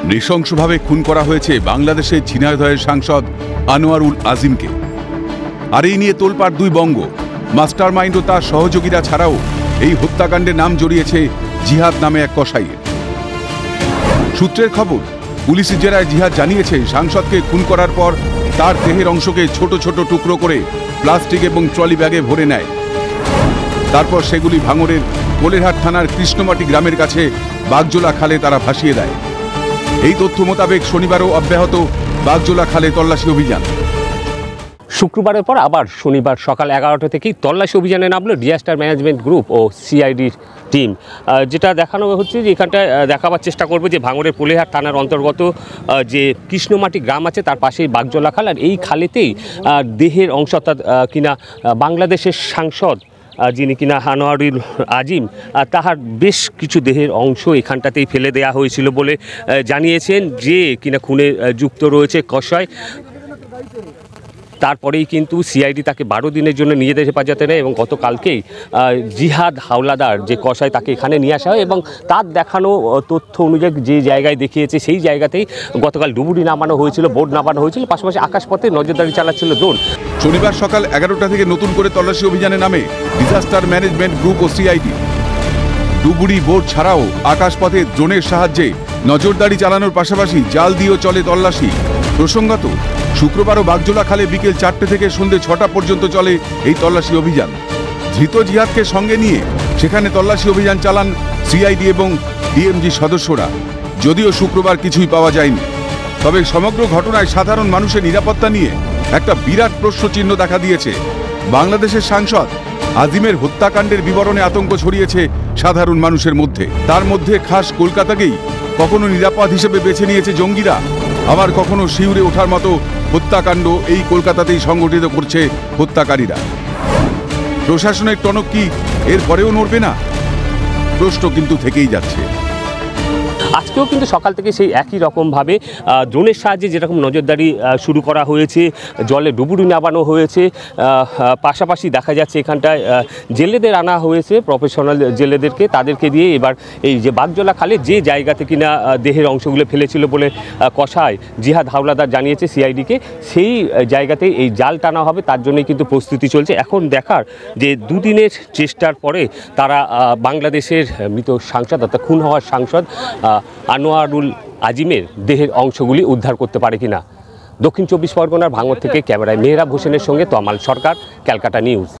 নৃশংসভাবে খুন করা হয়েছে বাংলাদেশের ঝিনাইদহের সাংসদ আনোয়ারুল আজিমকে। আর এই নিয়ে তোলপাড় দুই বঙ্গ। মাস্টারমাইন্ড ও তার সহযোগীরা ছাড়াও এই হত্যাকাণ্ডে নাম জড়িয়েছে জিহাদ নামে এক কসাইয়ের। সূত্রের খবর, পুলিশি জেরায় জিহাদ জানিয়েছে সাংসদকে খুন করার পর তার দেহের অংশকে ছোট ছোট টুকরো করে প্লাস্টিক এবং ট্রলি ব্যাগে ভরে নেয়। তারপর সেগুলি ভাঙড়ের কোলেরহাট থানার কৃষ্ণমাটি গ্রামের কাছে বাগজোলা খালে তারা ভাসিয়ে দেয়। এই তথ্য মোতাবেক শনিবারও অব্যাহত বাগজোলা খালে তল্লাশি অভিযান। শুক্রবারের পর আবার শনিবার সকাল 11টা থেকেই তল্লাশি অভিযানে নামলো ডিজাস্টার ম্যানেজমেন্ট গ্রুপ ও সিআইডির টিম। যেটা দেখানো হচ্ছে যে এখানটায় দেখাবার চেষ্টা করবে যে ভাঙড়ের কোলেরহাট থানার অন্তর্গত যে কৃষ্ণমাটি গ্রাম আছে তার পাশেই বাগজোলা খাল, আর এই খালেতেই দেহের অংশ অর্থাৎ কিনা বাংলাদেশের সাংসদ যিনি কিনা আনোয়ারুল আজিম, তাহার বেশ কিছু দেহের অংশ এখানটাতেই ফেলে দেওয়া হয়েছিল বলে জানিয়েছেন যে কিনা খুনে যুক্ত রয়েছে কসাই। তারপরেই কিন্তু সিআইডি তাকে 12 দিনের জন্য নিয়ে যেতে হেফাজতে নেয় এবং গতকালকেই জিহাদ হাওলাদার যে কসাই তাকে এখানে নিয়ে আসা হয় এবং তার দেখানো তথ্য অনুযায়ী যে জায়গায় দেখিয়েছে সেই জায়গাতেই গতকাল ডুবুরি নামানো হয়েছিল, বোর্ড নামানো হয়েছিল, পাশাপাশি আকাশপথে নজরদারি চালাচ্ছিল ড্রোন। শনিবার সকাল 11টা থেকে নতুন করে তল্লাশি অভিযানে নামে ডিজাস্টার ম্যানেজমেন্ট গ্রুপ ও সিআইডি। ডুবুরি বোর্ড ছাড়াও আকাশপথে ড্রোনের সাহায্যে নজরদারি চালানোর পাশাপাশি জাল দিয়েও চলে তল্লাশি। প্রসঙ্গত, শুক্রবারও বাগজোলা খালে বিকেল 4টে থেকে সন্ধ্যে 6টা পর্যন্ত চলে এই তল্লাশি অভিযান। ধৃত জিহাদকে সঙ্গে নিয়ে সেখানে তল্লাশি অভিযান চালান সিআইডি এবং ডিএমজি সদস্যরা। যদিও শুক্রবার কিছুই পাওয়া যায়নি, তবে সমগ্র ঘটনায় সাধারণ মানুষের নিরাপত্তা নিয়ে একটা বিরাট প্রশ্নচিহ্ন দেখা দিয়েছে। বাংলাদেশের সাংসদ আজিমের হত্যাকাণ্ডের বিবরণে আতঙ্ক ছড়িয়েছে সাধারণ মানুষের মধ্যে। তার মধ্যে খাস কলকাতাকেই কখনো নিরাপদ হিসেবে বেছে নিয়েছে জঙ্গিরা, আবার কখনো শিউরে ওঠার মতো হত্যাকাণ্ড এই কলকাতাতেই সংগঠিত করছে হত্যাকারীরা। প্রশাসনের টনক কি এর পরেও নড়বে না? প্রশ্ন কিন্তু থেকেই যাচ্ছে। আজকেও কিন্তু সকাল থেকে সেই একই রকমভাবে ড্রোনের সাহায্যে যেরকম নজরদারি শুরু করা হয়েছে, জলে ডুবুরি নামানো হয়েছে, পাশাপাশি দেখা যাচ্ছে এখানটায় জেলেদের আনা হয়েছে, প্রফেশনাল জেলেদেরকে, তাদেরকে দিয়ে এবার এই যে বাগজোলা খালে যে জায়গাতে কিনা দেহের অংশগুলো ফেলেছিল বলে কসাই জিহাদ হাওলাদার জানিয়েছে সিআইডিকে, সেই জায়গাতেই এই জাল টানা হবে। তার জন্যই কিন্তু প্রস্তুতি চলছে। এখন দেখার যে দুদিনের চেষ্টার পরে তারা বাংলাদেশের মৃত সাংসদ অর্থাৎ খুন হওয়ার সাংসদ আনোয়ারুল আজিমের দেহের অংশগুলি উদ্ধার করতে পারে কিনা। দক্ষিণ 24 পরগনার ভাঙড় থেকে ক্যামেরায় মেহরাব হোসেনের সঙ্গে তমাল সরকার, ক্যালকাটা নিউজ।